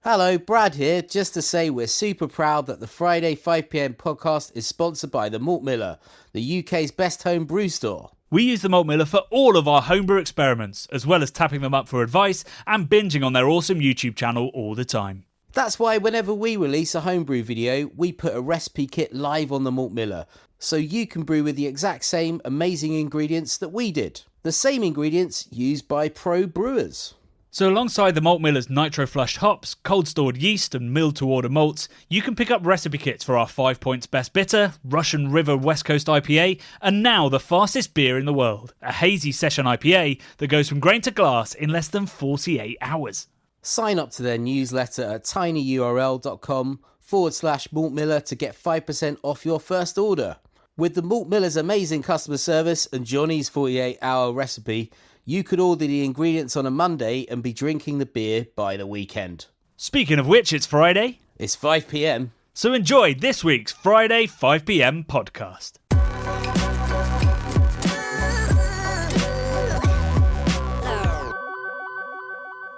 Hello, Brad here, just to say we're super proud that the Friday 5pm podcast is sponsored by the Malt Miller, the UK's best home brew store. We use the Malt Miller for all of our homebrew experiments, as well as tapping them up for advice and binging on their awesome YouTube channel all the time. That's why whenever we release a homebrew video, we put a recipe kit live on the Malt Miller, so you can brew with the exact same amazing ingredients that we did. The same ingredients used by pro brewers. So alongside the Malt Miller's nitro-flushed hops, cold-stored yeast and milled-to-order malts, you can pick up recipe kits for our 5 Points Best Bitter, Russian River West Coast IPA, and now the fastest beer in the world, a hazy session IPA that goes from grain to glass in less than 48 hours. Sign up to their newsletter at tinyurl.com/Malt Miller to get 5% off your first order. With the Malt Miller's amazing customer service and Johnny's 48-hour recipe, you could order the ingredients on a Monday and be drinking the beer by the weekend. Speaking of which, it's Friday. It's 5pm. So enjoy this week's Friday 5pm podcast.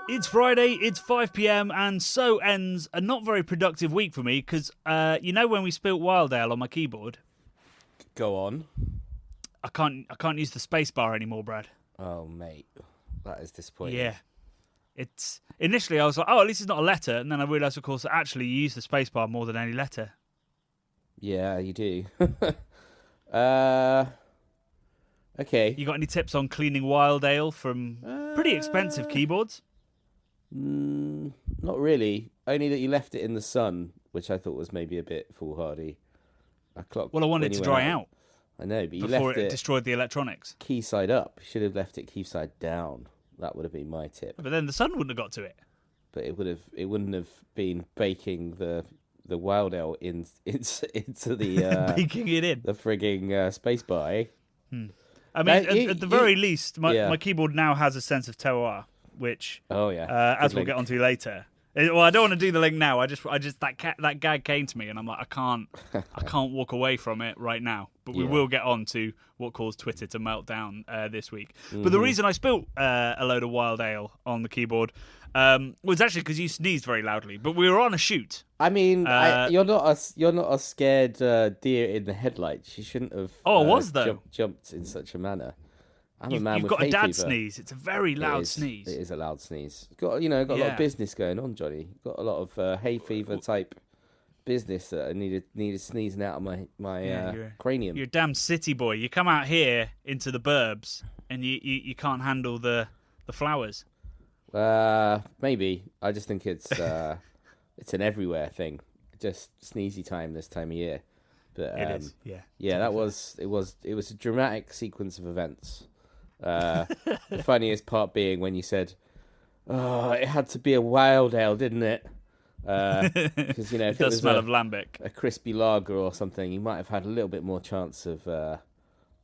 It's Friday, it's 5pm, and so ends a not very productive week for me because, you know when we spilt Wild Ale on my keyboard? Go on. I can't use the space bar anymore, Brad. Oh, mate. That is disappointing. Yeah. It's initially I was like, oh, at least it's not a letter, and then I realised, of course, that actually you use the space bar more than any letter. Yeah, you do. Okay. You got any tips on cleaning Wild Ale from pretty expensive keyboards? Not really. Only that you left it in the sun, which I thought was maybe a bit foolhardy. Well, I wanted it to dry out. I know, but you before left it destroyed the electronics. Key side up. You should have left it key side down. That would have been my tip. But then the sun wouldn't have got to it. But it wouldn't have been baking the Wild Ale into the baking it in the frigging space bar. Eh? I mean, at the very least, my keyboard now has a sense of terroir, which as we'll get onto later. Well, I don't want to do the link now. I just that gag came to me, and I'm like, I can't walk away from it right now. But we will get on to what caused Twitter to melt down this week. Mm-hmm. But the reason I spilt a load of Wild Ale on the keyboard was actually because you sneezed very loudly. But we were on a shoot. I mean, you're not a scared deer in the headlights. You shouldn't have. Oh, I was though. Jumped in such a manner. You've got a dad sneeze. It's a very loud sneeze. It is a loud sneeze. Got a lot of business going on, Johnny. Got a lot of hay fever type business that I needed sneezing out of my cranium. You're a damn city boy. You come out here into the burbs and you can't handle the flowers. Maybe. I just think it's it's an everywhere thing. Just sneezy time this time of year. But it is. Yeah. Yeah, it was a dramatic sequence of events. The funniest part being when you said, "Oh, it had to be a Wild Ale, didn't it?" Because if it does smell of lambic, a crispy lager or something, you might have had a little bit more chance of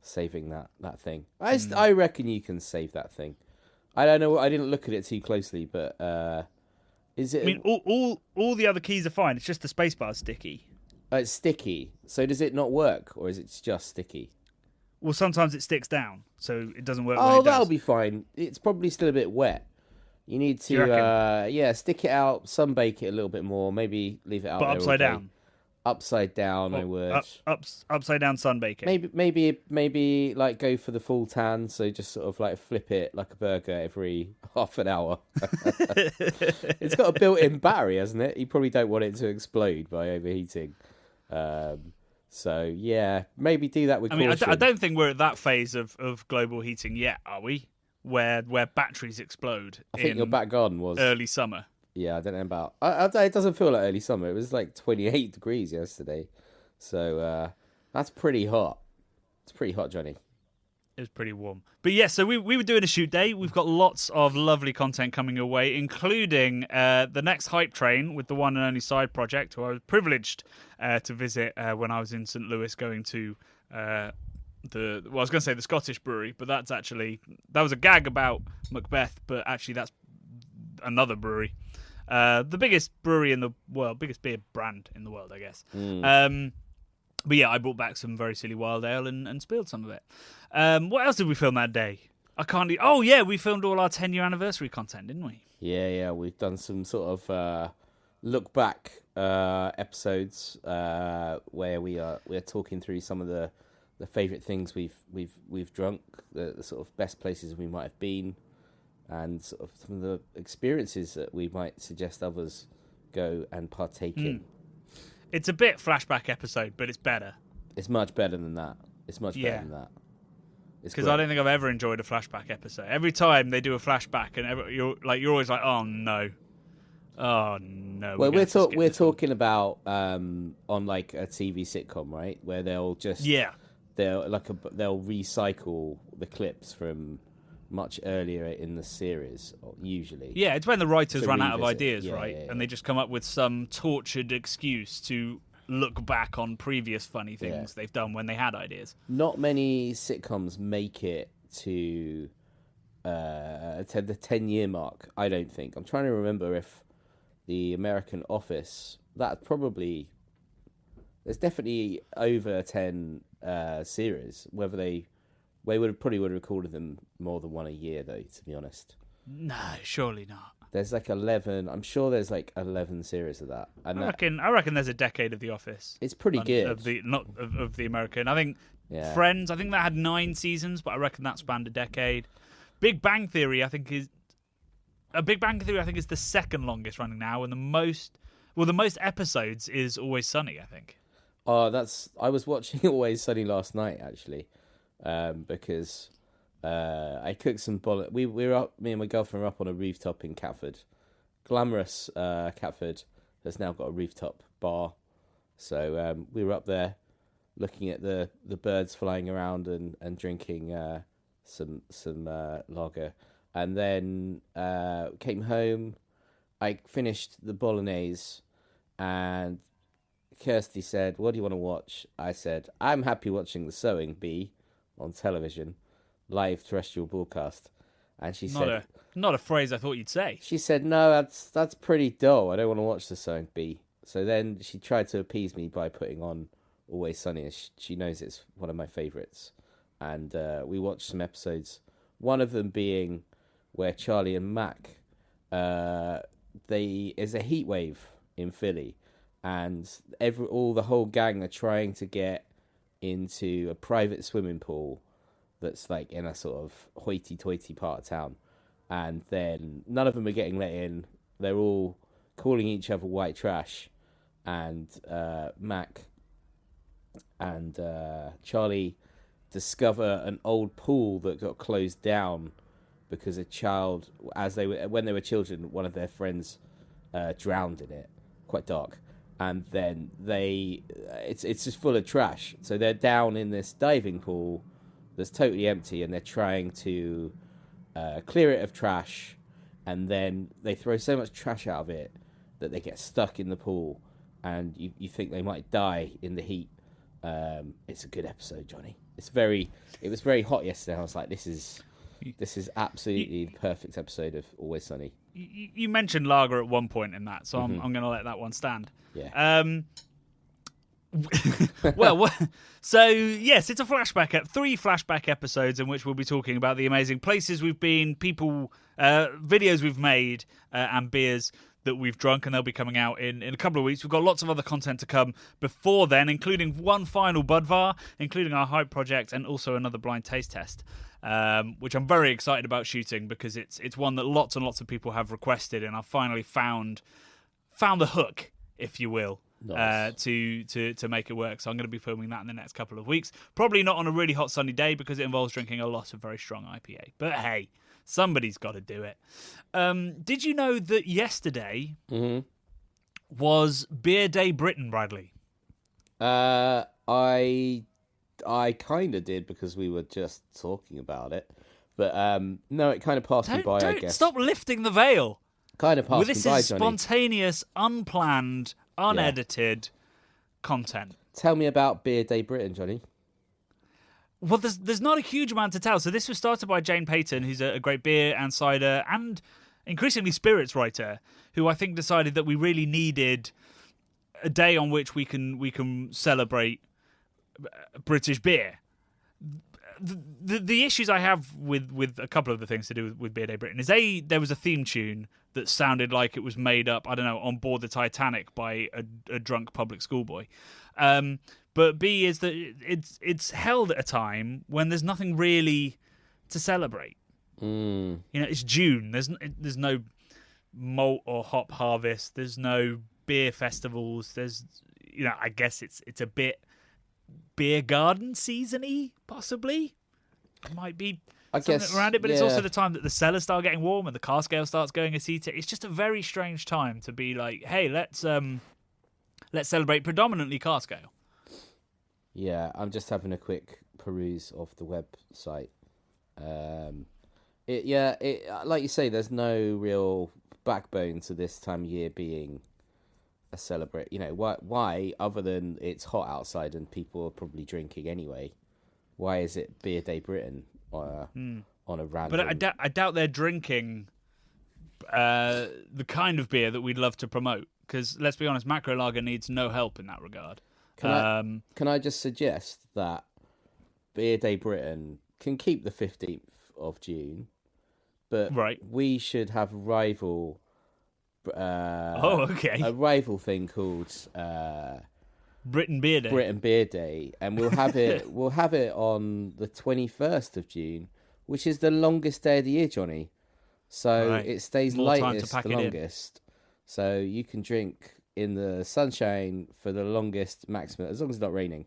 saving that thing. I reckon you can save that thing. I don't know. I didn't look at it too closely, but is it? I mean, all the other keys are fine. It's just the spacebar's sticky. It's sticky. So does it not work, or is it just sticky? Well, sometimes it sticks down, so it doesn't work. Oh, that'll be fine. It's probably still a bit wet. You need to, stick it out, sunbake it a little bit more. Maybe leave it out. But upside down. Upside down, I would. Upside down sunbake it. Maybe like go for the full tan. So just sort of like flip it like a burger every half an hour. It's got a built-in battery, hasn't it? You probably don't want it to explode by overheating. So yeah, maybe do that with caution. I don't think we're at that phase of global heating yet, are we? Where batteries explode. I think your back garden was early summer. Yeah, I don't know about. It doesn't feel like early summer. It was like 28 degrees yesterday, so that's pretty hot. It's pretty hot, Johnny. It was pretty warm. But yeah, so we were doing a shoot day. We've got lots of lovely content coming your way, including the next hype train with the one and only side project, who I was privileged to visit when I was in St. Louis going to I was going to say the Scottish brewery, but that was a gag about Macbeth, but actually that's another brewery. The biggest brewery in the world, biggest beer brand in the world, I guess. But yeah, I brought back some very silly Wild Ale and spilled some of it. What else did we film that day? Oh yeah, we filmed all our 10-year anniversary content, didn't we? Yeah, we've done some sort of look back episodes where we're talking through some of the favourite things we've drunk, the sort of best places we might have been, and sort of some of the experiences that we might suggest others go and partake in. It's a bit flashback episode, but it's better. It's much better than that. It's much better than that. Because I don't think I've ever enjoyed a flashback episode. Every time they do a flashback, and you're always like, oh no. Well, we're talking about on like a TV sitcom, right? Where they'll recycle the clips from much earlier in the series, usually. Yeah, it's when the writers run out of ideas, right? And they just come up with some tortured excuse to look back on previous funny things they've done when they had ideas. Not many sitcoms make it to the 10-year mark, I don't think. I'm trying to remember if the American Office, there's definitely over 10 series. Whether they would have recorded them more than one a year, though, to be honest. No, surely not. There's like 11. I'm sure there's like 11 series of that. And I reckon there's a decade of The Office. It's pretty good. Of the American. I think Friends, I think that had 9 seasons, but I reckon that spanned a decade. Big Bang Theory, I think is the second longest running now, and the most episodes is Always Sunny, I think. Oh, I was watching Always Sunny last night, actually, because I cooked some bollock. We were up, me and my girlfriend were up on a rooftop in Catford. Glamorous Catford has now got a rooftop bar. So we were up there looking at the birds flying around and drinking some lager. And then came home. I finished the bolognese, and Kirsty said, "What do you want to watch?" I said, "I'm happy watching The Sewing Bee on television, live terrestrial broadcast." And she said, "Not a phrase I thought you'd say." She said, "No, that's pretty dull. I don't want to watch The Sewing Bee." So then she tried to appease me by putting on Always Sunny. She knows it's one of my favourites, and we watched some episodes. One of them being where Charlie and Mac, there's a heat wave in Philly, and the whole gang are trying to get into a private swimming pool that's like in a sort of hoity-toity part of town, and then none of them are getting let in. They're all calling each other white trash, and Mac and Charlie discover an old pool that got closed down because a child, when they were children, one of their friends drowned in it. Quite dark. And then it's just full of trash. So they're down in this diving pool that's totally empty, and they're trying to clear it of trash, and then they throw so much trash out of it that they get stuck in the pool, and you think they might die in the heat. It's a good episode, Johnny. It was very hot yesterday. I was like, this is absolutely the perfect episode of Always Sunny. You mentioned lager at one point in that, so I'm going to let that one stand. Yeah. So yes, it's a flashback. 3 flashback episodes in which we'll be talking about the amazing places we've been, people, videos we've made, and beers that we've drunk, and they'll be coming out in a couple of weeks. We've got lots of other content to come before then, including one final Budvar, including our hype project, and also another blind taste test, which I'm very excited about shooting because it's one that lots and lots of people have requested, and I've finally found the hook, if you will. Nice. To make it work. So I'm going to be filming that in the next couple of weeks. Probably not on a really hot sunny day because it involves drinking a lot of very strong IPA. But hey, somebody's got to do it. Did you know that yesterday was Beer Day Britain, Bradley? I kind of did because we were just talking about it. But no, it kind of passed me by, I guess. Stop lifting the veil. Kind of passed me by, Johnny. This is spontaneous, unplanned, unedited content. Tell me about Beer Day Britain, Johnny. Well, there's not a huge amount to tell. So this was started by Jane Payton, who's a great beer and cider and increasingly spirits writer, who I think decided that we really needed a day on which we can celebrate British beer. The issues I have with a couple of the things to do with Beer Day Britain is there was a theme tune that sounded like it was made up, I don't know, on board the Titanic by a drunk public schoolboy. But B is that it's held at a time when there's nothing really to celebrate. You know, it's June. There's no malt or hop harvest. There's no beer festivals. There's, you know, I guess it's a bit beer garden season-y, possibly. It might be something around it, but it's also the time that the cellars start getting warm and the cask ale starts going acetic. It's just a very strange time to be like, hey, let's celebrate predominantly cask ale. Yeah, I'm just having a quick peruse of the website. It like you say, there's no real backbone to this time of year being a celebrate. You know, why other than it's hot outside and people are probably drinking anyway? Why is it Beer Day Britain on a random? But I doubt they're drinking the kind of beer that we'd love to promote. Because let's be honest, Macro Lager needs no help in that regard. Can I just suggest that Beer Day Britain can keep the 15th of June, but we should have a rival. A rival thing called Britain Beer Day. Britain Beer Day, and we'll have it. We'll have it on the 21st of June, which is the longest day of the year, Johnny. So it stays lightest the longest. So you can drink in the sunshine for the longest maximum, as long as it's not raining,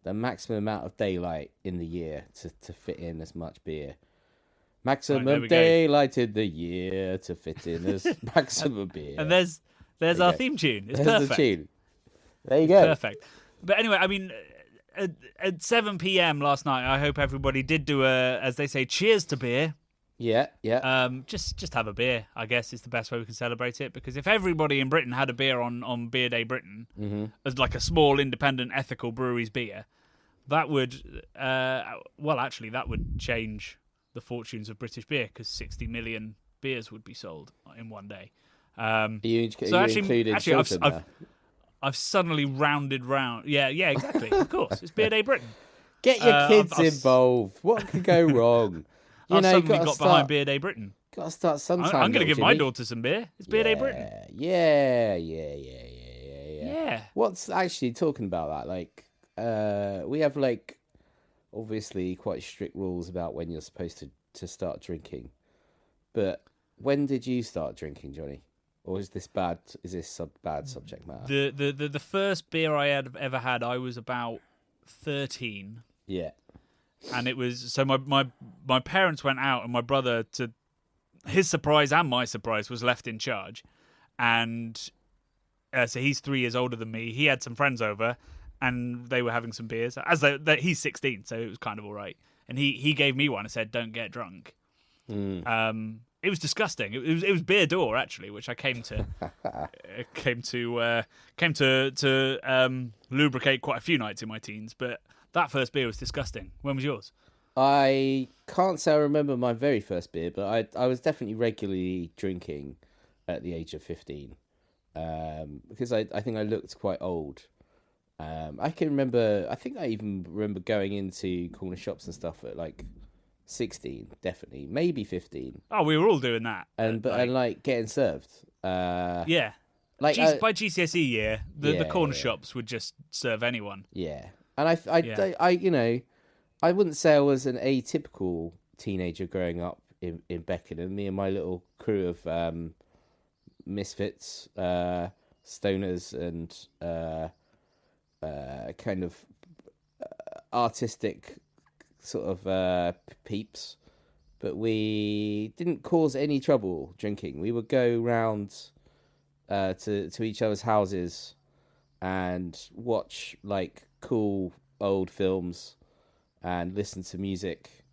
the maximum amount of daylight in the year to fit in as much beer. Maximum daylight in the year to fit in as maximum beer. And there's our theme tune. It's perfect. The tune. There you go. Perfect. But anyway, I mean, at 7 p.m. last night, I hope everybody did do as they say, cheers to beer. Yeah. Just have a beer, I guess, is the best way we can celebrate it. Because if everybody in Britain had a beer on Beer Day Britain, as like a small, independent, ethical brewery's beer, that would, that would change the fortunes of British beer, because 60 million beers would be sold in one day. I've suddenly rounded round. Yeah, exactly. Of course, it's Beer Day Britain. Get your kids involved. What could go wrong? I've suddenly got behind Beer Day Britain. Got to start sometime. I'm going to give my daughter some beer. It's Beer Day Britain. Yeah. What's actually talking about that? Like, we have like obviously quite strict rules about when you're supposed to start drinking. But when did you start drinking, Johnny? Or is this bad? Is this a bad subject matter? The first beer I had ever had, I was about 13. Yeah. And it was so my parents went out, and my brother, to his surprise and my surprise, was left in charge. And so he's 3 years older than me. He had some friends over, and they were having some beers. He's 16, so it was kind of all right. And he gave me one and said, "Don't get drunk." It was disgusting. It was beer door actually, which I came to lubricate quite a few nights in my teens. But that first beer was disgusting. When was yours? I can't say I remember my very first beer, but I was definitely regularly drinking at the age of 15, because I think I looked quite old. I can remember. I think I even remember going into corner shops and stuff at like 16, definitely, maybe 15. Oh, we were all doing that, and getting served. Yeah, like by GCSE year, the corner shops would just serve anyone. Yeah, and I wouldn't say I was an atypical teenager growing up in Beckenham. Me and my little crew of misfits, stoners, and kind of artistic sort of peeps, but we didn't cause any trouble drinking. We would go round to each other's houses and watch like cool old films and listen to music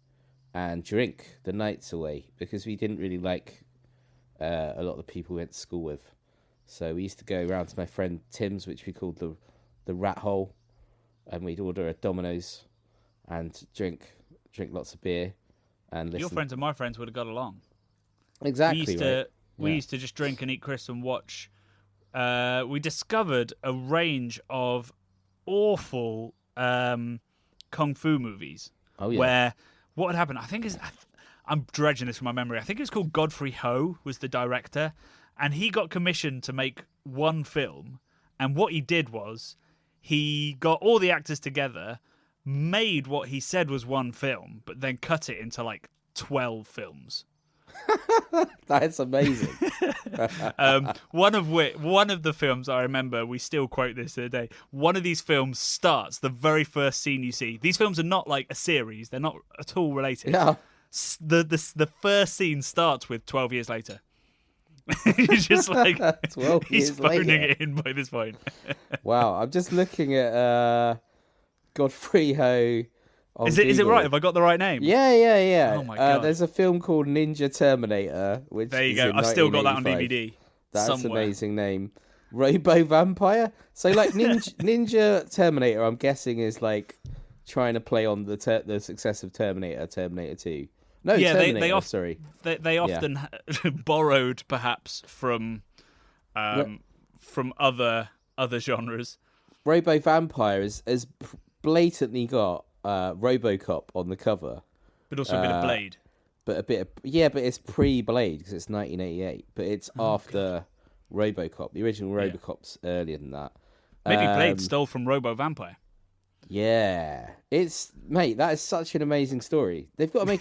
and drink the nights away, because we didn't really like a lot of the people we went to school with. So we used to go around to my friend Tim's, which we called the Rat Hole, and we'd order a Domino's and drink lots of beer and listen. Your friends and my friends would have got along. Exactly. We used to just drink and eat crisps and watch. We discovered a range of awful kung fu movies. Oh, yeah. Where what would happen? I'm dredging this from my memory. I think it was called Godfrey Ho was the director, and he got commissioned to make one film. And what he did was he got all the actors together, made what he said was one film, but then cut it into like 12 films. That's amazing. One of the films I remember, we still quote this today. One of these films starts the very first scene you see. These films are not like a series; they're not at all related. Yeah. The first scene starts with 12 years later. He's just like 12 he's years phoning later. it in by this point. Wow, I'm just looking at Godfrey Ho. Is it right? Have I got the right name? Yeah. Oh my God. There's a film called Ninja Terminator, which There you is go. in I've still got that on 1985. DVD. That's somewhere. an amazing name. Robo Vampire. So like Ninja Terminator, I'm guessing is like trying to play on the success of Terminator 2. No, Yeah, Terminator. Sorry. They often borrowed perhaps from other genres. Robo Vampire has blatantly got RoboCop on the cover, But also a bit of Blade. but it's pre-Blade because it's 1988, but it's after RoboCop. The original RoboCop's earlier than that. Maybe Blade stole from Robo Vampire. Yeah, that is such an amazing story. They've got to make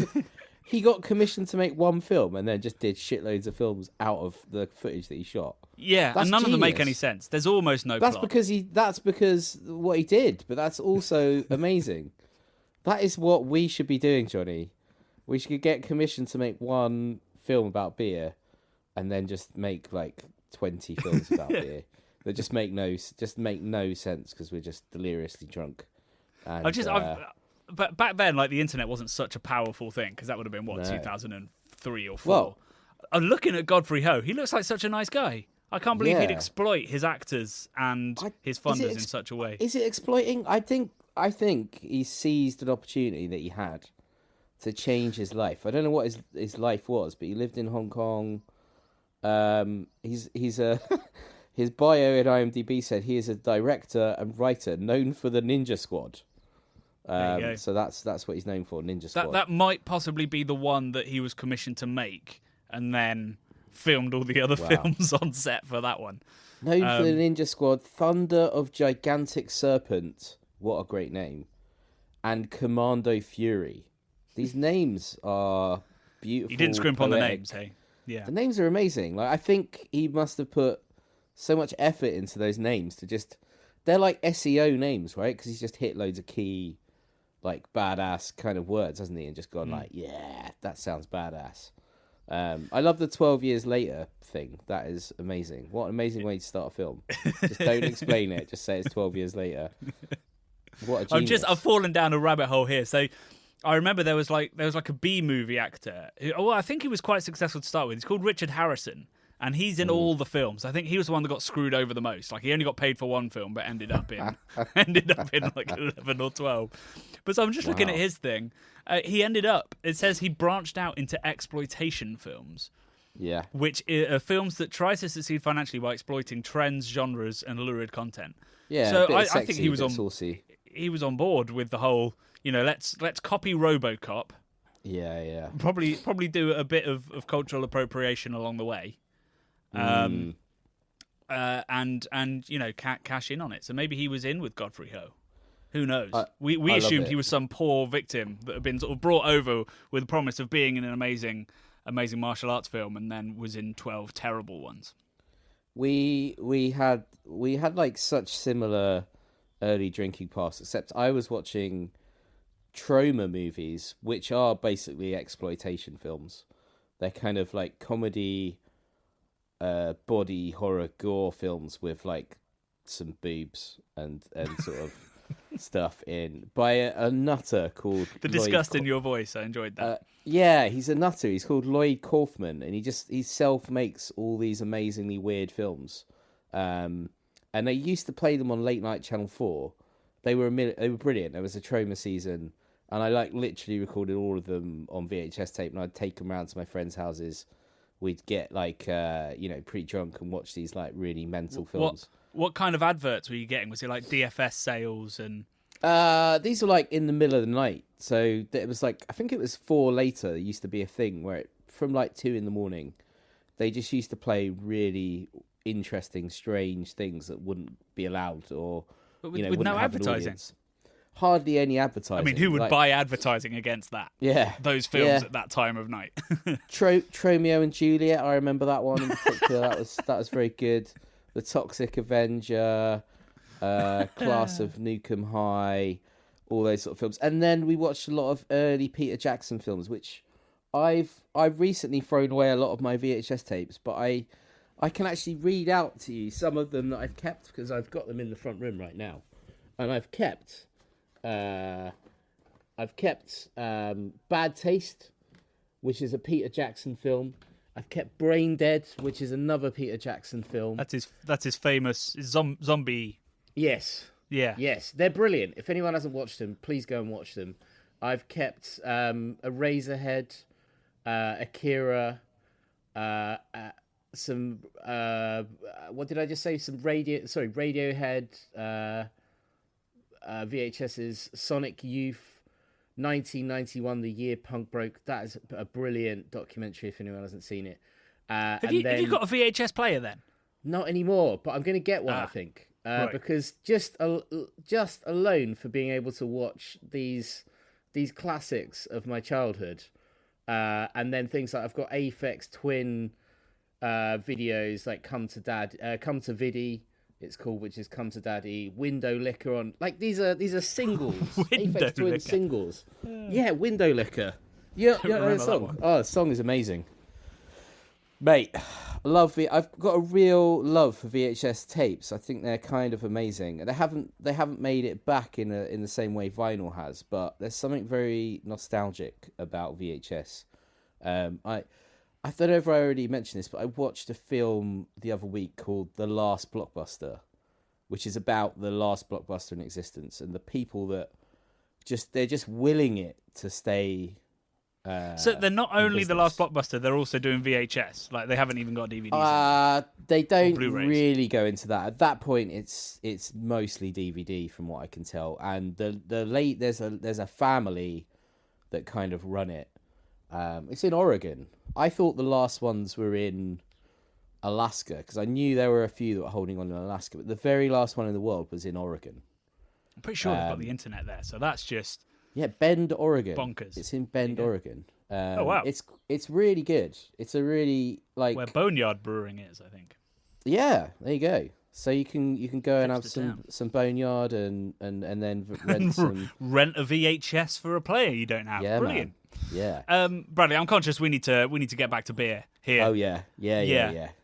he got commissioned to make one film and then just did shitloads of films out of the footage that he shot. Yeah, That's and none of them make genius. any sense. There's almost no That's plot. because what he did, but that's also amazing. That is what we should be doing, Johnny. We should get commissioned to make one film about beer and then just make like 20 films about beer that just make no sense because we're just deliriously drunk. And, But back then, like, the internet wasn't such a powerful thing because that would have been, 2003 or 4. Well, I'm looking at Godfrey Ho. He looks like such a nice guy. I can't believe he'd Yeah. exploit his actors and his funders in such a way. Is it exploiting? I think he seized an opportunity that he had to change his life. I don't know what his life was, but he lived in Hong Kong. He's a his bio at IMDb said he is a director and writer known for the Ninja Squad. There you go. So that's what he's known for, Ninja Squad. That might possibly be the one that he was commissioned to make and then filmed all the other films on set for that one. Known for the Ninja Squad, Thunder of Gigantic Serpent. What a great name. And Commando Fury. These names are beautiful. He didn't scrimp on the poetic. names, hey? Yeah. The names are amazing. Like I think he must have put so much effort into those names to just... They're like SEO names, right? Because he's just hit loads of key, like, badass kind of words, hasn't he? And just gone like, yeah, that sounds badass. I love the 12 years later thing. That is amazing. What an amazing way to start a film. Just don't explain it. Just say it's 12 years later. What a genius. I've fallen down a rabbit hole here. So I remember there was like a B movie actor. I think he was quite successful to start with. He's called Richard Harrison, and he's in all the films. I think he was the one that got screwed over the most. Like he only got paid for one film, but ended up in like 11 or 12. But so I'm just looking at his thing. He ended up. It says he branched out into exploitation films. Yeah. Which are films that try to succeed financially by exploiting trends, genres, and lurid content. Yeah. So a bit I sexy, think he was a bit on. saucy. He was on board with the whole. Let's copy RoboCop. Yeah. Probably do a bit of cultural appropriation along the way. And cash in on it. So maybe he was in with Godfrey Ho. Who knows? We assumed he was some poor victim that had been sort of brought over with the promise of being in an amazing martial arts film, and then was in 12 terrible ones. We had like such similar early drinking pasts, except I was watching trauma movies, which are basically exploitation films. They're kind of like comedy, body horror gore films with like some boobs and sort of stuff in by a nutter called The disgust in your voice, I enjoyed that. Yeah, he's a nutter. He's called Lloyd Kaufman, and he self makes all these amazingly weird films. And they used to play them on late night Channel 4. They were brilliant. There was a trauma season, and I like literally recorded all of them on VHS tape, and I'd take them around to my friends' houses. We'd get like pretty drunk and watch these like really mental films. What kind of adverts were you getting? Was it like DFS sales and These were like in the middle of the night, so it was like I think it was 4 later. It used to be a thing where from like 2 in the morning, they just used to play really interesting, strange things that wouldn't be allowed, or But with with wouldn't no have an advertising. audience. Hardly any advertising. I mean, who would like, buy advertising against that? Yeah, Those films at that time of night. Tromeo and Juliet. I remember that one in particular. that was very good. The Toxic Avenger, Class of Nukem High, all those sort of films. And then we watched a lot of early Peter Jackson films, which I've recently thrown away a lot of my VHS tapes, but I can actually read out to you some of them that I've kept because I've got them in the front room right now, and I've kept Bad Taste, which is a Peter Jackson film. I've kept Brain Dead, which is another Peter Jackson film. That's his famous zombie. Yes. Yeah. Yes, they're brilliant. If anyone hasn't watched them, please go and watch them. I've kept Eraserhead, Akira, some what did I just say? Some Radiohead, VHS's Sonic Youth, 1991, the year punk broke. That is a brilliant documentary if anyone hasn't seen it. Have you got a VHS player then? Not anymore, but I'm going to get one, I think. Right. Because just alone for being able to watch these classics of my childhood, and then things like I've got Aphex Twin videos like Come to Vidi, it's called, which is Come to Daddy, Window Licker on, like these are singles, Aphex Twin singles. Yeah, Window Licker. You know the song? Oh, the song is amazing, mate. I've got a real love for VHS tapes. I think they're kind of amazing. They haven't made it back in the same way vinyl has, but there's something very nostalgic about VHS. I don't know if I already mentioned this, but I watched a film the other week called The Last Blockbuster, which is about the last blockbuster in existence and the people that they're just willing it to stay. So they're not only the last blockbuster; they're also doing VHS. Like they haven't even got DVDs. They don't really go into that. At that point, it's mostly DVD, from what I can tell. And there's a family that kind of run it. It's in Oregon. I thought the last ones were in Alaska because I knew there were a few that were holding on in Alaska, but the very last one in the world was in Oregon. I'm pretty sure they've got the internet there, so that's just. Yeah, Bend, Oregon. Bonkers. It's in Bend, Oregon. Oh wow! It's really good. It's a really where Boneyard Brewing is, I think. Yeah, there you go. So you can go and have some Boneyard and then rent a VHS for a player you don't have. Yeah, brilliant. Man. Yeah. Bradley, I'm conscious we need to get back to beer here. Oh yeah.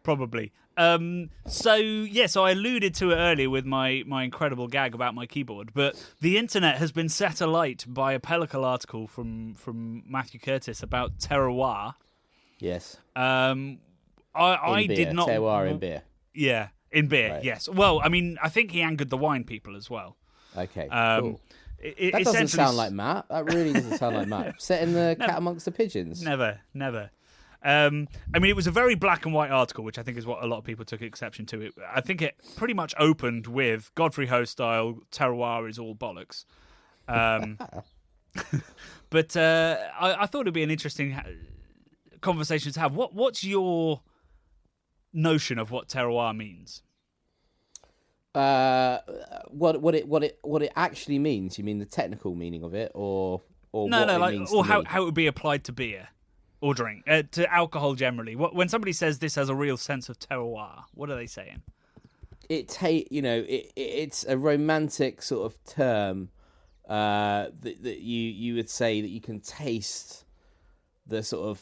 Probably. So I alluded to it earlier with my incredible gag about my keyboard, but the internet has been set alight by a Pellicle article from Matthew Curtis about terroir. Yes. I did not terroir in beer. Yeah, in beer. Right. Yes. Well, I mean, I think he angered the wine people as well. Okay. Cool. That doesn't sound like Matt. That really doesn't sound like Matt. Setting the cat amongst the pigeons. Never. I mean, it was a very black and white article, which I think is what a lot of people took exception to. I think it pretty much opened with Godfrey Ho style, terroir is all bollocks. But I thought it'd be an interesting conversation to have. What's your notion of what terroir means? What it actually means? You mean the technical meaning of it, or how it would be applied to beer? Or drink, to alcohol generally. When somebody says this has a real sense of terroir, what are they saying? It's a romantic sort of term that you would say that you can taste the sort of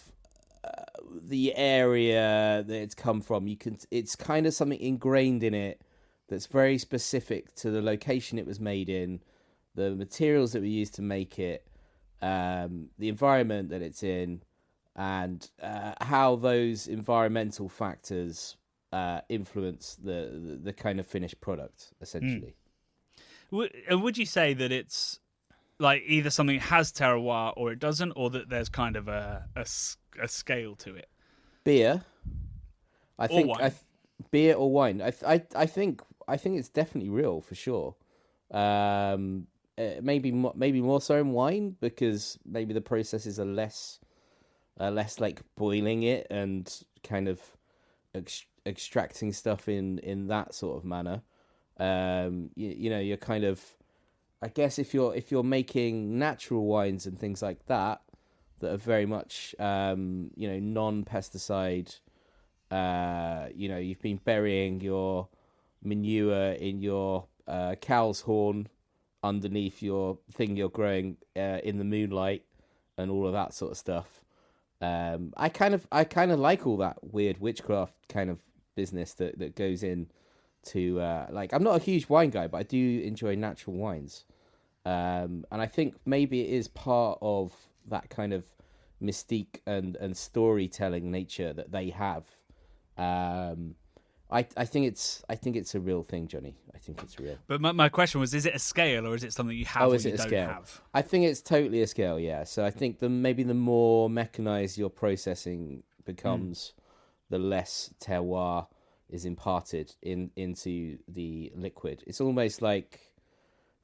the area that it's come from. It's kind of something ingrained in it that's very specific to the location it was made in, the materials that were used to make it, the environment that it's in. And how those environmental factors influence the kind of finished product, essentially. Would you say that it's like either something has terroir or it doesn't, or that there's kind of a scale to it? Beer, I think. Or wine. Beer or wine. I think it's definitely real for sure. maybe more so in wine, because maybe the processes are less like boiling it and kind of extracting stuff in that sort of manner. You're kind of, I guess, if you're making natural wines and things like that are very much non-pesticide. You've been burying your manure in your cow's horn underneath your thing you're growing in the moonlight and all of that sort of stuff. I kind of like all that weird witchcraft kind of business that goes in to I'm not a huge wine guy, but I do enjoy natural wines. And I think maybe it is part of that kind of mystique and storytelling nature that they have. I think it's a real thing, Johnny. I think it's real. But my question was, is it a scale or is it something you have or you don't have? I think it's totally a scale, yeah. So I think maybe the more mechanized your processing becomes, the less terroir is imparted into the liquid. It's almost like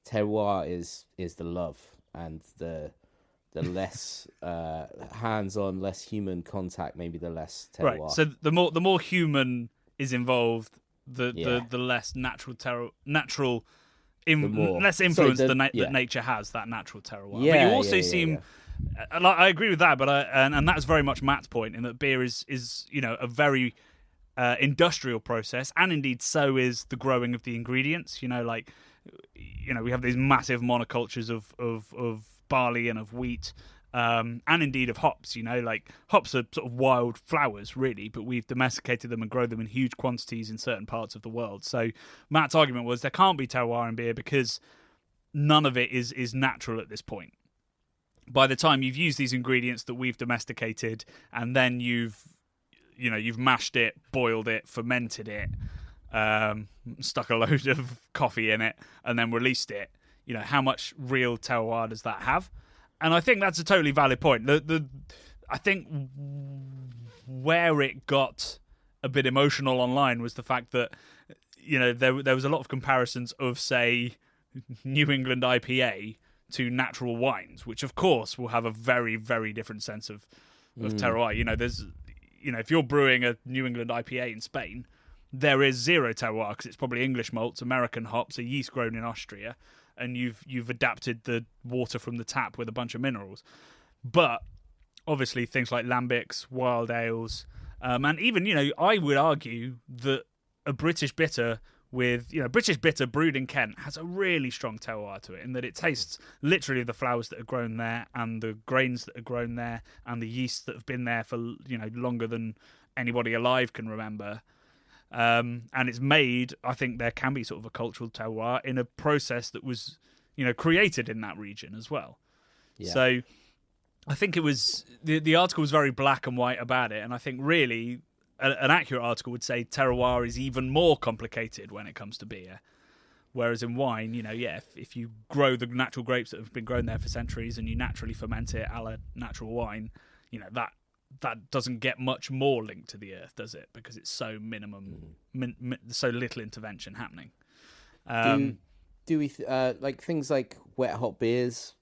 terroir is the love, and the less hands-on, less human contact, maybe the less terroir. Right. So the more human is involved, the less less influence that nature has, that natural terroir. Yeah, but you also seem. I agree with that, but and that's very much Matt's point, in that beer is a very industrial process, and indeed so is the growing of the ingredients. We have these massive monocultures of barley and of wheat, and indeed of hops. Hops are sort of wild flowers, really, but we've domesticated them and grow them in huge quantities in certain parts of the world. So Matt's argument was there can't be terroir in beer because none of it is natural at this point. By the time you've used these ingredients that we've domesticated, and then you've mashed it, boiled it, fermented it, stuck a load of coffee in it, and then released it, how much real terroir does that have? And I think that's a totally valid point. I think where it got a bit emotional online was the fact that there was a lot of comparisons of, say, New England IPA to natural wines, which of course will have a very, very different sense of terroir. There's if you're brewing a New England IPA in Spain, there is zero terroir because it's probably English malts, American hops, a yeast grown in Austria, and you've adapted the water from the tap with a bunch of minerals. But obviously things like lambics, wild ales, and even I would argue that a British bitter British bitter brewed in Kent has a really strong terroir to it, in that it tastes literally of the flowers that are grown there, and the grains that are grown there, and the yeasts that have been there for longer than anybody alive can remember. And it's made, I think there can be sort of a cultural terroir in a process that was created in that region as well. Yeah. So I think it was the article was very black and white about it, and I think really an accurate article would say terroir is even more complicated when it comes to beer. Whereas in wine, if you grow the natural grapes that have been grown there for centuries and you naturally ferment it a la natural wine, that doesn't get much more linked to the earth, does it? Because it's so minimum, so little intervention happening. Do we like things like wet hop beers?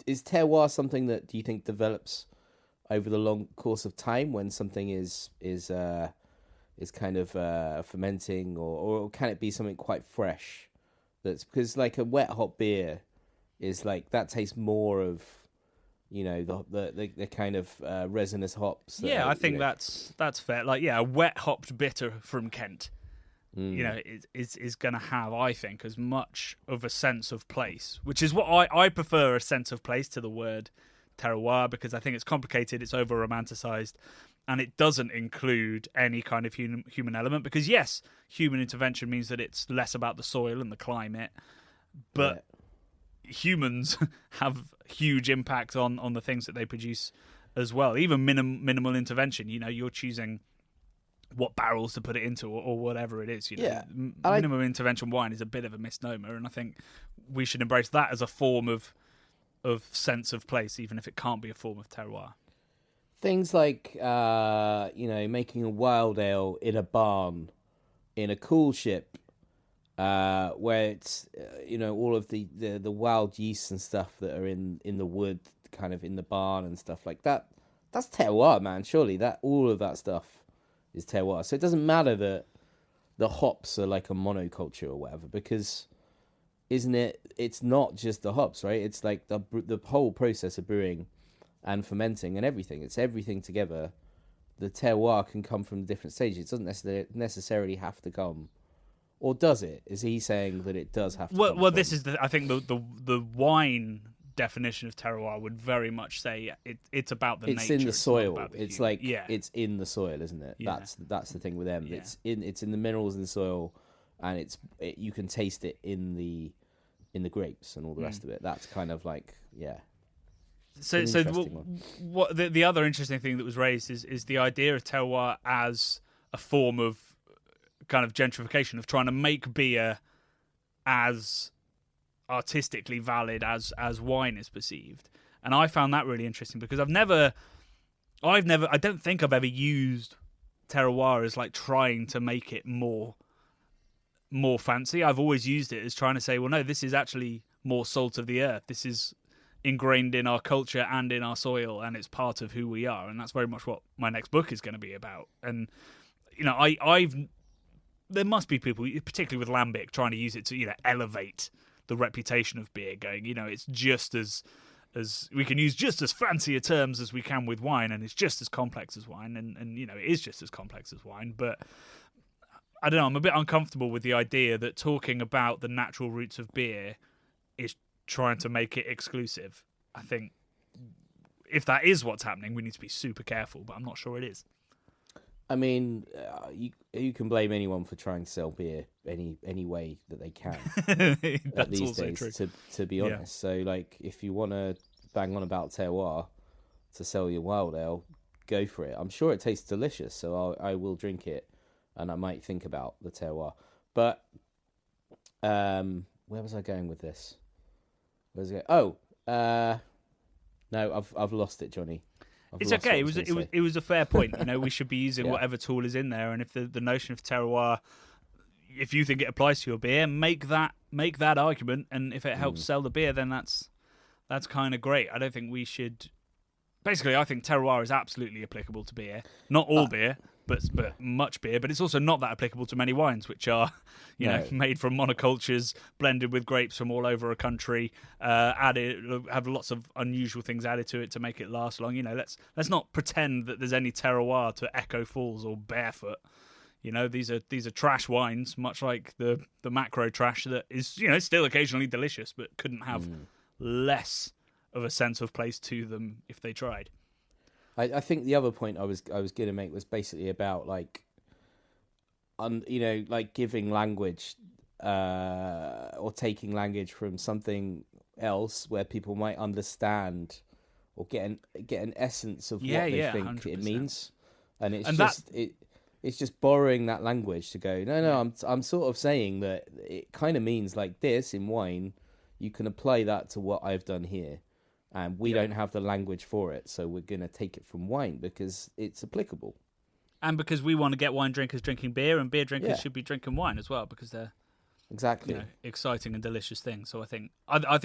Is terroir something that, do you think, develops over the long course of time when something is kind of fermenting, or can it be something quite fresh? That's because like a wet hop beer is like that tastes more of the kind of resinous hops. I think that's fair. Like a wet hopped bitter from Kent, is going to have, I think, as much of a sense of place, which is what I prefer, a sense of place to the word terroir, because I think it's complicated, it's over romanticized, and it doesn't include any kind of human element. Because yes, human intervention means that it's less about the soil and the climate, but humans have huge impact on the things that they produce as well. Even minimal intervention, you're choosing what barrels to put it into, or whatever it is. Minimum intervention wine is a bit of a misnomer, and I think we should embrace that as a form of sense of place, even if it can't be a form of terroir. Things like making a wild ale in a barn, in a cool ship, where it's all of the wild yeasts and stuff that are in the wood, kind of in the barn and stuff like that. That's terroir, man. Surely that all of that stuff is terroir. So it doesn't matter that the hops are like a monoculture or whatever, because isn't it? It's not just the hops, right? It's like the whole process of brewing and fermenting and everything. It's everything together. The terroir can come from different stages. It doesn't necessarily have to come, or does it? Is he saying that it does have to? Well, this is I think the wine definition of terroir would very much say it's about the nature. It's in the soil. It's it's in the soil, isn't it? Yeah. That's the thing with them. Yeah. It's in the minerals in the soil, and you can taste it in the grapes and all the rest of it. That's kind of like So what the other interesting thing that was raised is the idea of terroir as a form of kind of gentrification, of trying to make beer as artistically valid as wine is perceived. And I found that really interesting because I don't think I've ever used terroir as like trying to make it more fancy. I've always used it as trying to say, well, no, this is actually more salt of the earth. This is ingrained in our culture and in our soil, and it's part of who we are. And that's very much what my next book is going to be about. And there must be people, particularly with lambic, trying to use it to elevate the reputation of beer, going, it's just as we can use just as fancier terms as we can with wine, and it's just as complex as wine, and it is just as complex as wine. But I don't know, I'm a bit uncomfortable with the idea that talking about the natural roots of beer is trying to make it exclusive. I think if that is what's happening, we need to be super careful, but I'm not sure it is. I mean, you can blame anyone for trying to sell beer any way that they can. That's these also days, true. to be honest. So, like, if you want to bang on about terroir to sell your wild ale, go for it. I'm sure it tastes delicious, so I will drink it, and I might think about the terroir. But where was I going with this? Where's it going? No, I've lost it, Johnny. It's okay. It was a fair point. We should be using whatever tool is in there, and if the notion of terroir, if you think it applies to your beer, make that argument, and if it helps sell the beer, then that's kind of great. I don't think we should. Basically, I think terroir is absolutely applicable to beer. Not all beer, but much beer. But it's also not that applicable to many wines, which are made from monocultures, blended with grapes from all over a country, have lots of unusual things added to it to make it last long. Let's not pretend that there's any terroir to Echo Falls or Barefoot. These are trash wines, much like the macro trash that is still occasionally delicious, but couldn't have less of a sense of place to them if they tried. I think the other point I was going to make was basically about like giving language or taking language from something else where people might understand or get an essence of what they think 100%. it means, and it's just borrowing that language to go, no, I'm sort of saying that it kind of means like this in wine. You can apply that to what I've done here, and we don't have the language for it, so we're going to take it from wine because it's applicable. And because we want to get wine drinkers drinking beer, and beer drinkers should be drinking wine as well, because they're exactly exciting and delicious things. So I think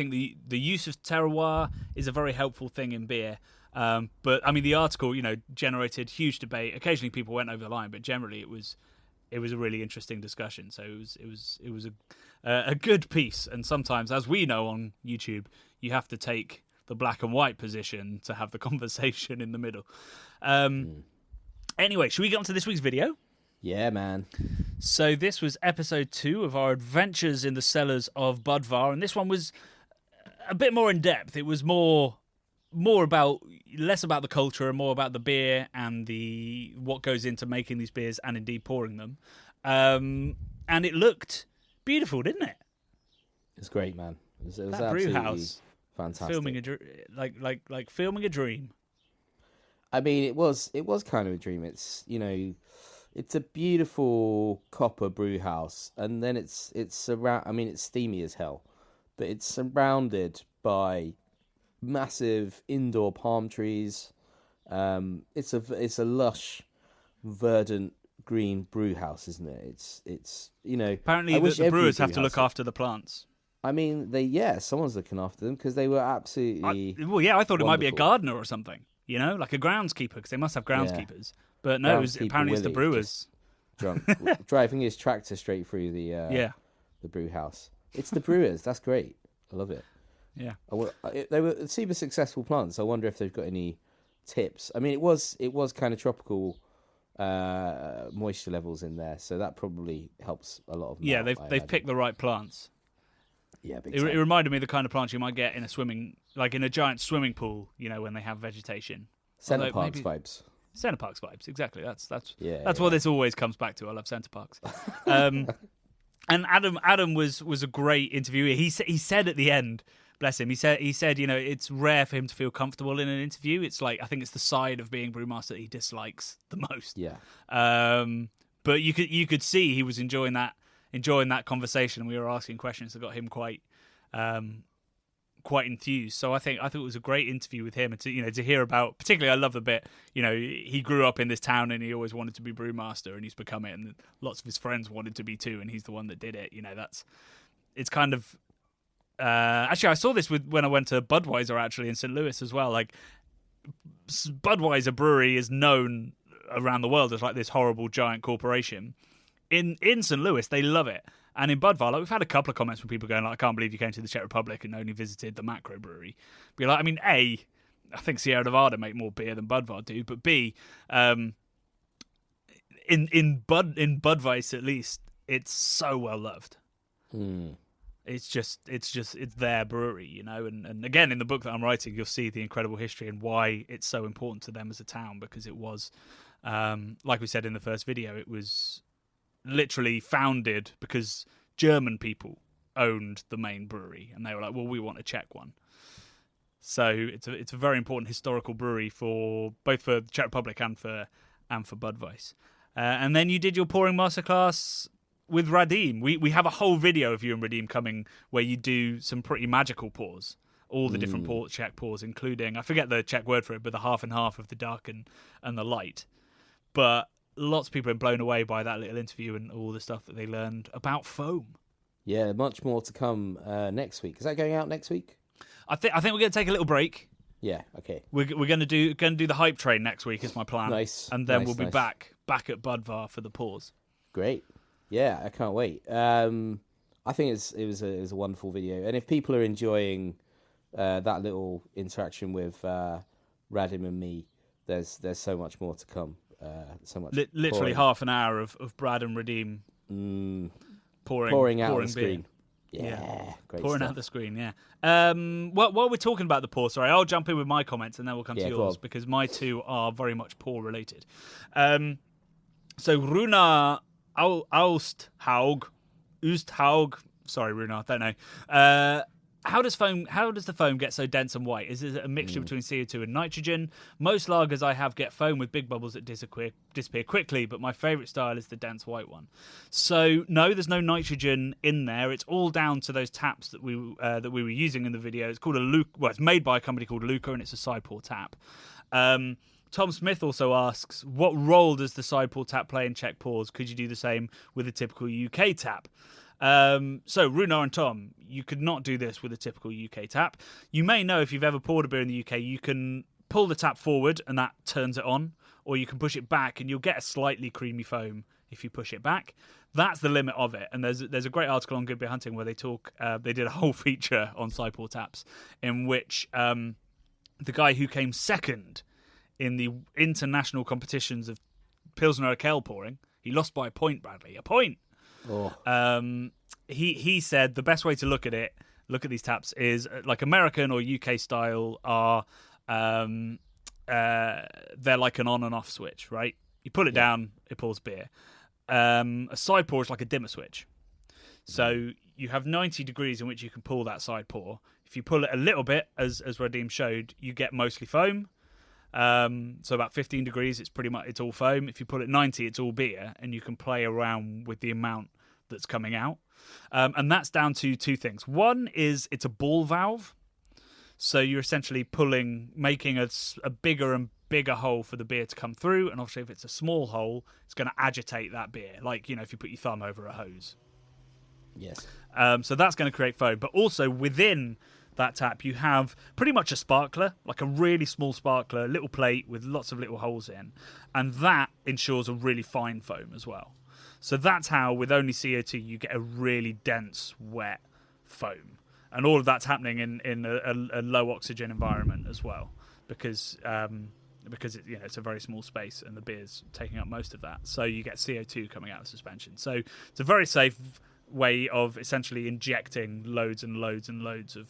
the use of terroir is a very helpful thing in beer. But I mean, the article generated huge debate. Occasionally, people went over the line, but generally, it was a really interesting discussion. So it was a good piece. And sometimes, as we know on YouTube, you have to take the black and white position to have the conversation in the middle. Anyway, should we get on to this week's video? Yeah, man. So this was episode 2 of our adventures in the cellars of Budvar, and this one was a bit more in depth. It was less about the culture and more about the beer and what goes into making these beers and indeed pouring them. And it looked beautiful, didn't it? It's great, man. It was that brew house, fantastic. Filming like filming a dream. I mean, it was kind of a dream. It's it's a beautiful copper brew house, and then it's surround. I mean, it's steamy as hell, but it's surrounded by massive indoor palm trees. It's a lush, verdant green brew house, isn't it? It's Apparently, the brewers have to look after the plants. I mean, someone's looking after them because they were absolutely. I thought it might be a wonderful. gardener or something. Like a groundskeeper, because they must have groundskeepers. But no, apparently it's the brewers. Drunk, driving his tractor straight through the brew house. It's the brewers. That's great. I love it. Yeah, they were super successful plants. I wonder if they've got any tips. I mean, it was kind of tropical moisture levels in there, so that probably helps a lot of them. Yeah, they've picked the right plants. Yeah, it reminded me of the kind of plants you might get in a giant swimming pool. When they have vegetation. Centre Parks vibes. Centre Parks vibes, exactly. That's what what this always comes back to. I love Centre Parks. And Adam was a great interviewer. He said at the end, bless him, he said it's rare for him to feel comfortable in an interview. It's like, I think it's the side of being brewmaster that he dislikes the most. Yeah. But you could see he was enjoying that conversation. We were asking questions that got him quite enthused. So I thought it was a great interview with him, and to hear about, particularly, I love the bit, he grew up in this town and he always wanted to be brewmaster and he's become it, and lots of his friends wanted to be too, and he's the one that did it. It's kind of actually, I saw this when I went to Budweiser actually in St. Louis as well. Like, Budweiser brewery is known around the world as like this horrible giant corporation. In St. Louis, they love it. And in Budvar, we've had a couple of comments from people going like, I can't believe you came to the Czech Republic and only visited the macro brewery. Be like, I mean, A, I think Sierra Nevada make more beer than Budvar do, but B, in Budweiser at least, it's so well loved. It's their brewery, and again, in the book that I'm writing, you'll see the incredible history and why it's so important to them as a town, because it was, like we said in the first video, it was literally founded because German people owned the main brewery, and they were like, well, we want a Czech one. So it's a very important historical brewery for both for the Czech Republic and for Budweiser. And then you did your pouring masterclass with Radim. We have a whole video of you and Radim coming where you do some pretty magical pours, all the different Czech pours, including, I forget the Czech word for it, but the half and half of the dark and the light. But lots of people are blown away by that little interview and all the stuff that they learned about foam. Yeah, much more to come next week. Is that going out next week? I think we're going to take a little break. Yeah, okay. We're going to do the hype train next week is my plan. Nice. And then we'll be back at Budvar for the pause. Great. Yeah, I can't wait. I think it was a wonderful video, and if people are enjoying that little interaction with Radim and me, there's so much more to come. So much. Literally pouring. half an hour of Brad and Radim pouring out the beer. screen. Yeah, great pouring stuff. out the screen. Yeah. While we're talking about the pour, sorry, I'll jump in with my comments and then we'll come to yours because my two are very much pour related. So Runa Usthaug, sorry Runa, don't know. How does the foam get so dense and white? Is it a mixture between CO2 and nitrogen? Most lagers I have get foam with big bubbles that disappear quickly, but my favourite style is the dense white one. So no, there's no nitrogen in there. It's all down to those taps that we were using in the video. It's called a Luca. Well, it's made by a company called Luca, and it's a side pour tap. Tom Smith also asks, what role does the side pour tap play in Czech pours? Could you do the same with a typical UK tap? So Runa and Tom, you could not do this with a typical UK tap. You may know, if you've ever poured a beer in the UK, you can pull the tap forward and that turns it on, or you can push it back and you'll get a slightly creamy foam if you push it back. That's the limit of it. And there's a great article on Good Beer Hunting where they did a whole feature on side pour taps in which the guy who came second in the international competitions of Pilsner Urquell pouring, he lost by a point, Bradley. A point! Oh. He said the best way to look at these taps is like American or UK style are they're like an on and off switch, right? You pull it down, it pours beer. A side pour is like a dimmer switch. So you have 90 degrees in which you can pull that side pour. If you pull it a little bit, as Radim showed, you get mostly foam. So about 15 degrees, it's all foam. If you put it 90, it's all beer, and you can play around with the amount that's coming out. And that's down to two things. One is it's a ball valve. So you're essentially making a bigger and bigger hole for the beer to come through. And obviously, if it's a small hole, it's going to agitate that beer, like if you put your thumb over a hose. Yes. So that's going to create foam. But also within that tap, you have pretty much a sparkler, like a really small sparkler, a little plate with lots of little holes in. And that ensures a really fine foam as well. So that's how, with only CO2, you get a really dense, wet foam. And all of that's happening in a low oxygen environment as well, because it's a very small space and the beer's taking up most of that. So you get CO2 coming out of the suspension. So it's a very safe way of essentially injecting loads and loads and loads of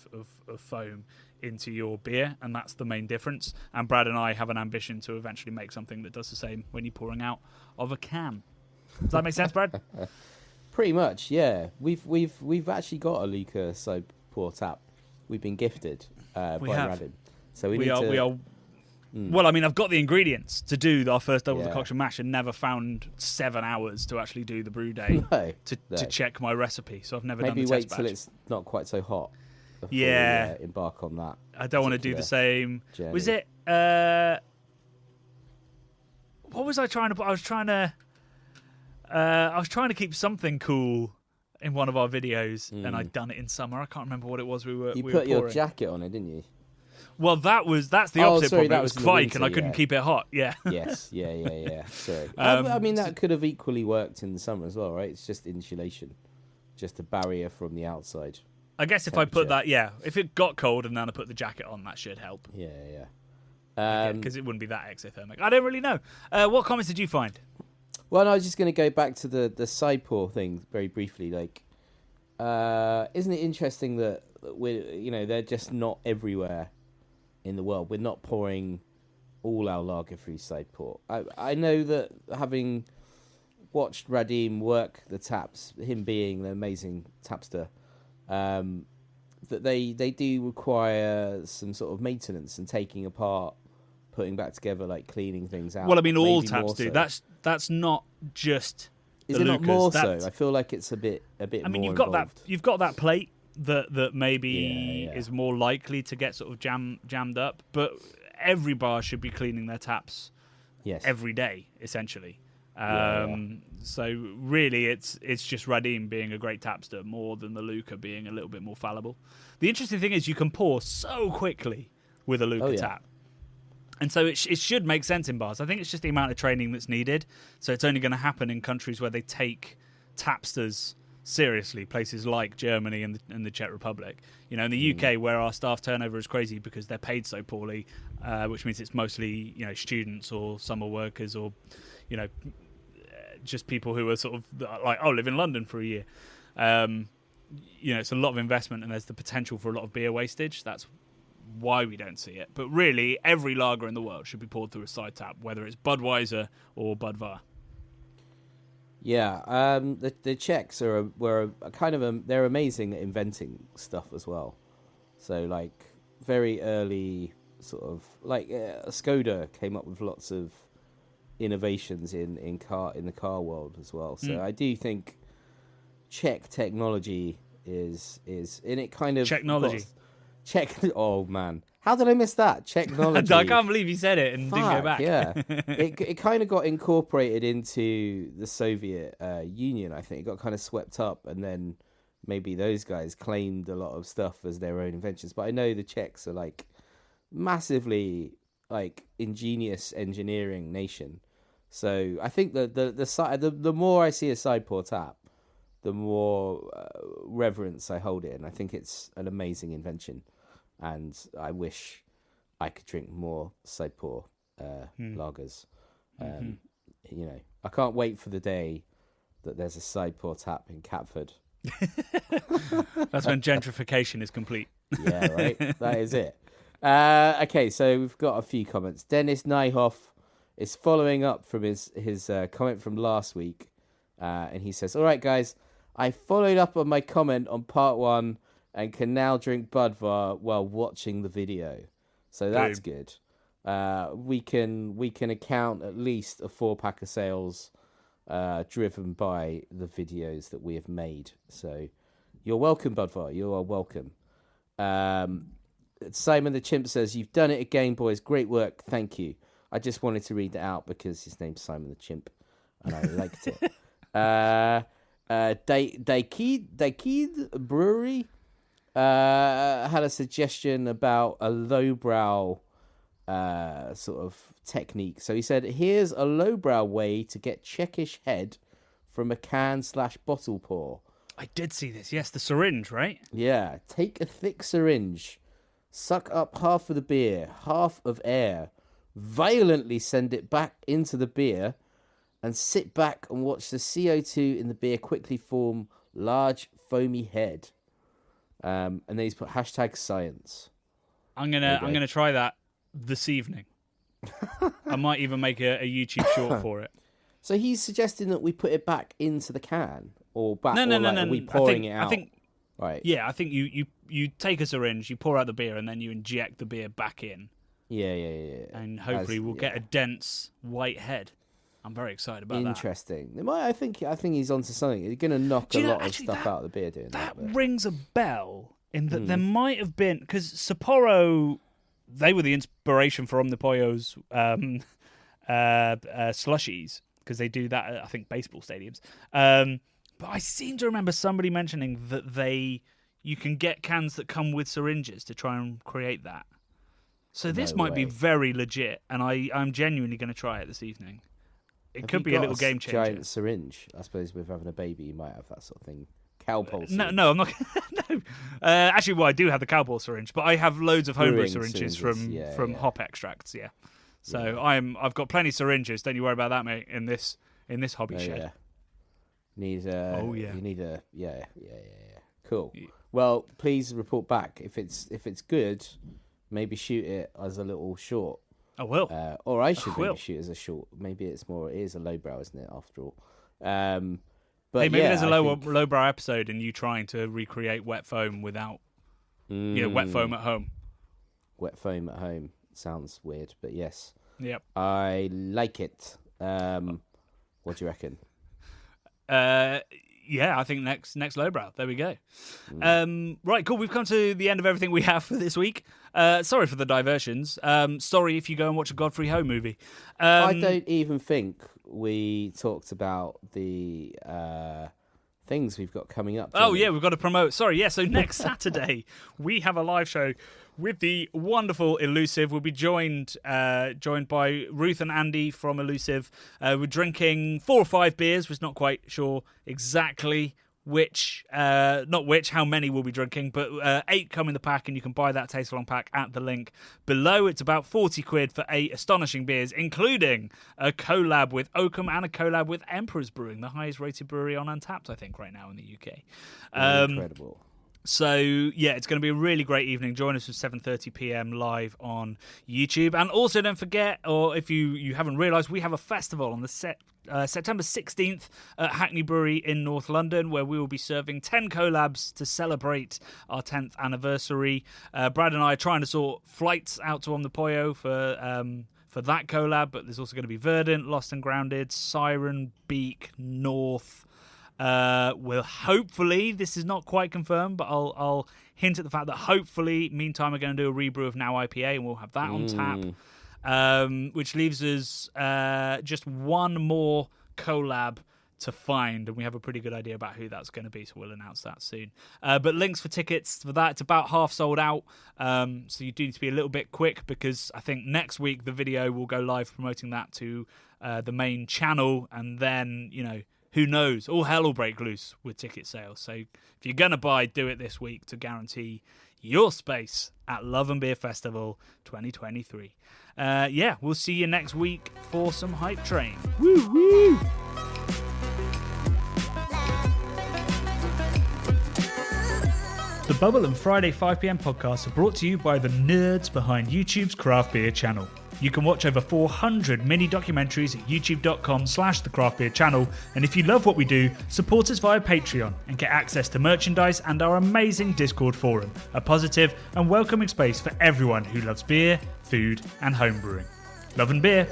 foam into your beer, and that's the main difference. And Brad and I have an ambition to eventually make something that does the same when you're pouring out of a can. Does that make sense, Brad? Pretty much, yeah. We've actually got a Luca soap pour tap. We've been gifted by Radim. So we are. Well, I mean, I've got the ingredients to do our first double decoction mash, and never found 7 hours to actually do the brew day to check my recipe. So I've never done the test batch. Maybe wait till it's not quite so hot before you embark on that. I don't want to do the same. Journey. Was it? What was I trying to put? I was trying to keep something cool in one of our videos, and I'd done it in summer. I can't remember what it was. You put your jacket on it, didn't you? Well, that's the opposite problem. That it was Kvike, and I couldn't keep it hot. Yeah. Yes. Yeah. Sorry. I mean, that could have equally worked in the summer as well, right? It's just insulation, just a barrier from the outside. I guess if I put that, if it got cold and then I put the jacket on, that should help. Yeah. Because it wouldn't be that exothermic. I don't really know. What comments did you find? Well, no, I was just going to go back to the side pour thing very briefly. Like, isn't it interesting that they're just not everywhere in the world? We're not pouring all our lager through side pour. I know that, having watched Radim work the taps, him being an amazing tapster, that they do require some sort of maintenance and taking apart, putting back together, like cleaning things out. Well, I mean, all taps do. That's not just. Is it not more so? I feel like it's a bit. I mean, you've got involved. You've got that plate that maybe is more likely to get sort of jammed up, but every bar should be cleaning their taps every day, essentially. So really, it's just Radim being a great tapster more than the Luca being a little bit more fallible. The interesting thing is you can pour so quickly with a Luca tap. And so it should make sense in bars. I think it's just the amount of training that's needed. So it's only going to happen in countries where they take tapsters seriously, places like Germany and the Czech Republic. In the UK, where our staff turnover is crazy because they're paid so poorly, which means it's mostly students or summer workers or just people who are sort of like, live in London for a year. It's a lot of investment, and there's the potential for a lot of beer wastage. That's why we don't see it. But really, every lager in the world should be poured through a side tap, whether it's Budweiser or Budvar. Yeah, the Czechs were they're amazing at inventing stuff as well. So like very early, sort of like Skoda came up with lots of innovations in the car world as well. So I do think Czech technology is and it kind of technology. Oh man, how did I miss that? Technology. I can't believe you said it and didn't go back. Yeah, it kind of got incorporated into the Soviet Union. I think it got kind of swept up, and then maybe those guys claimed a lot of stuff as their own inventions. But I know the Czechs are like massively like ingenious engineering nation. So I think the more I see a side pour tap, the more reverence I hold it, and I think it's an amazing invention. And I wish I could drink more side pour lagers. I can't wait for the day that there's a side pour tap in Catford. That's when gentrification is complete. Yeah, right. That is it. Okay, so we've got a few comments. Dennis Nyhoff is following up from his comment from last week, and he says, "All right, guys, I followed up on my comment on part 1 and can now drink Budvar while watching the video. So that's good. We can account at least a 4-pack of sales driven by the videos that we have made. So you're welcome, Budvar. You are welcome." Simon the Chimp says, "You've done it again, boys. Great work. Thank you." I just wanted to read that out because his name's Simon the Chimp, and I liked it. Daikid Brewery had a suggestion about a lowbrow sort of technique. So he said, "Here's a lowbrow way to get Czechish head from a can/bottle pour." I did see this. Yes, the syringe, right? Yeah. Take a thick syringe, suck up half of the beer, half of air, violently send it back into the beer, and sit back and watch the CO2 in the beer quickly form large foamy head. And then he's put #science. I'm gonna try that this evening. I might even make a YouTube short for it. So he's suggesting that we put it back into the can or back. No. Are we pouring it out? I think. Right. Yeah, I think you take a syringe, you pour out the beer, and then you inject the beer back in. Yeah. And hopefully we'll get a dense white head. I'm very excited about that. Interesting. I think he's onto something. He's going to knock a lot of stuff out of the beer doing that. That rings a bell in that there might have been, because Sapporo, they were the inspiration for Omnipollo's slushies, because they do that at, I think, baseball stadiums. But I seem to remember somebody mentioning that you can get cans that come with syringes to try and create that. So this might be very legit, and I'm genuinely going to try it this evening. It could be a little game changer. Giant syringe. I suppose with having a baby, you might have that sort of thing. Cowpole. No, I'm not. No. Actually, well, I do have the cowpole syringe, but I have loads of homebrew syringes from hop extracts. Yeah. So I've got plenty of syringes. Don't you worry about that, mate. In this hobby shed. Yeah. You need a Cool. Yeah. Well, please report back if it's good. Maybe shoot it as a little short. I will. Or I should maybe shoot as a short. Maybe it is a lowbrow, isn't it? After all. But hey, maybe there's a lowbrow episode in you trying to recreate wet foam without, wet foam at home. Wet foam at home sounds weird, but yes. Yep. I like it. What do you reckon? Yeah, I think next lowbrow. There we go. Right, cool. We've come to the end of everything we have for this week. Sorry for the diversions. Sorry if you go and watch a Godfrey Ho movie. I don't even think we talked about the things we've got coming up. Oh, yeah, we've got to promote. Sorry, yeah, so next Saturday we have a live show with the wonderful Elusive. We'll be joined by Ruth and Andy from Elusive. We're drinking 4 or 5 beers. We're not quite sure exactly how many we'll be drinking, but 8 come in the pack, and you can buy that taste along pack at the link below. It's about 40 quid for 8 astonishing beers, including a collab with Oakham and a collab with Emperor's Brewing, the highest rated brewery on Untapped, I think, right now in the UK. Incredible. So, yeah, it's going to be a really great evening. Join us at 7:30 p.m. live on YouTube. And also don't forget, or if you haven't realised, we have a festival on the September 16th at Hackney Brewery in North London, where we will be serving 10 collabs to celebrate our 10th anniversary. Brad and I are trying to sort flights out to Omnipollo for that collab, but there's also going to be Verdant, Lost and Grounded, Siren, Beak, North. Will hopefully, this is not quite confirmed, but I'll hint at the fact that hopefully, meantime, we're going to do a rebrew of Now IPA, and we'll have that on tap, which leaves us just one more collab to find, and we have a pretty good idea about who that's going to be, so we'll announce that soon. But links for tickets for that, it's about half sold out, so you do need to be a little bit quick, because I think next week the video will go live promoting that to the main channel, and then, who knows? All hell will break loose with ticket sales. So if you're going to buy, do it this week to guarantee your space at Love and Beer Festival 2023. We'll see you next week for some Hype Train. Woo woo! The Bubble and Friday 5pm podcasts are brought to you by the nerds behind YouTube's craft beer channel. You can watch over 400 mini documentaries at youtube.com/the craft beer channel. And if you love what we do, support us via Patreon and get access to merchandise and our amazing Discord forum, a positive and welcoming space for everyone who loves beer, food, and homebrewing. Love and beer.